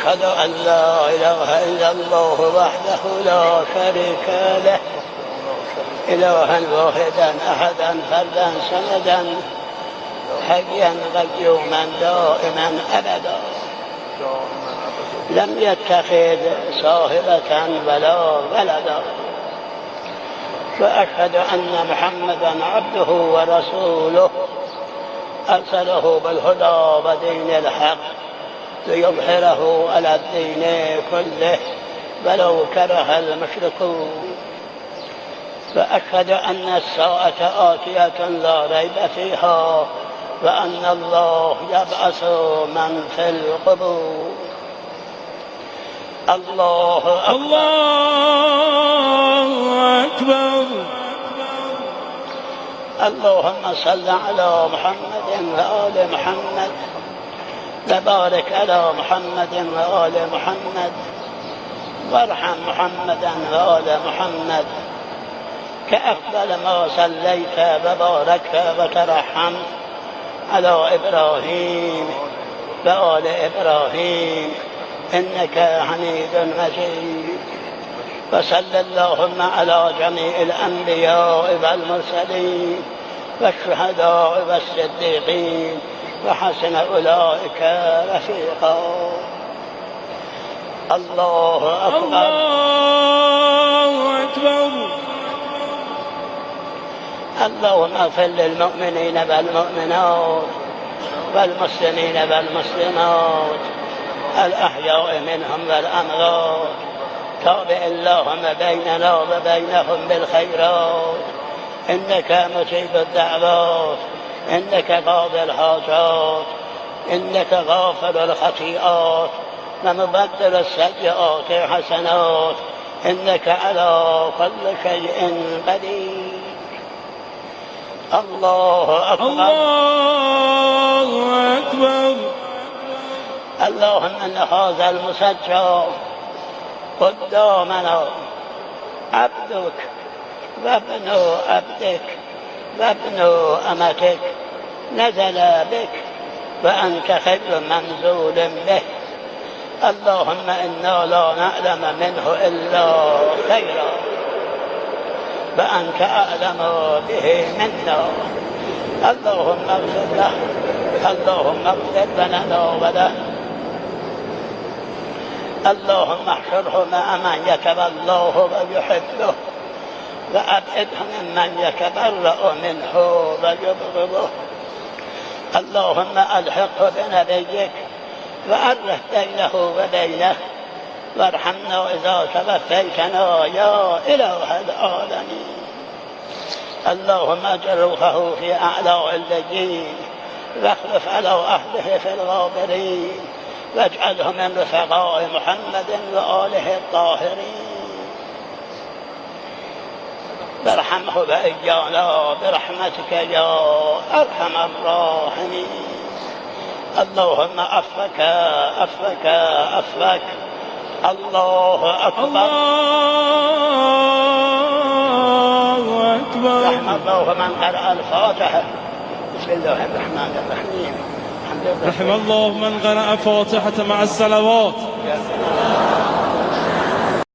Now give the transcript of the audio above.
أشهد أن لا إله إلا الله وحده لا شريك له إلها واحدا أحدا فردا سمدا حيا قيوما دائما أبدا لم يتخذ صاحبة ولا ولدا وأشهد أن محمدا عبده ورسوله أرسله بالهدى ودين الحق ليظهره على الدين كله ولو كره المشركون وأشهد أن الساعة آتية لا ريب فيها وأن الله يبعث من في القبور. الله أكبر الله أكبر. اللهم صل على محمد وآل محمد وبارك على محمد وآل محمد وارحم محمدا وآل محمد كأفضل ما صليت وباركت وترحم على إبراهيم وآل إبراهيم إنك حميد مجيد. وصلى اللهم على جميع الأنبياء والمرسلين والشهداء والصديقين وحسن أولئك رفيقا. الله أكبر الله أكبر. اللهم اغفر للمؤمنين والمؤمنات والمسلمين والمسلمات الأحياء منهم والأموات. تابع اللهم بيننا وبينهم بالخيرات إنك مجيب الدعوات إنك قاضي الحاجات إنك غافر الخطيئات ومبدل السيئات حسنات إنك على كل شيء قدير. الله أكبر الله أكبر. اللهم إن هذا المسجى قدامنا عبدك وابن عبدك وابن أمتك نزل بك وأنت خير منزول به. اللهم إنا لا نعلم منه إلا خيرا وأنت أعلم به منا. اللهم اغفر له اللهم اغفر لنا وله. اللهم احشره مع من يتولاه ويحبه وأبعده ممن يتبرأ منه ويبغضه. اللهم ألحقه بنبيك وأره بينه وبينه وارحمنا إذا توفيتنا يا إله العالمين. اللهم اجعل روحه في أعلى عليين واخلف على أهله في الغابرين واجعله من رفقاء محمد وآله الطاهرين. وارحمه وإيانا برحمتك يا أرحم الراحمين. اللهم عفوك عفوك عفوك. الله أكبر الله أكبر. رحم الله من قرأ الفاتحة. بسم الله الرحمن الرحيم. رحم الله من قرأ فاتحة مع الصلوات.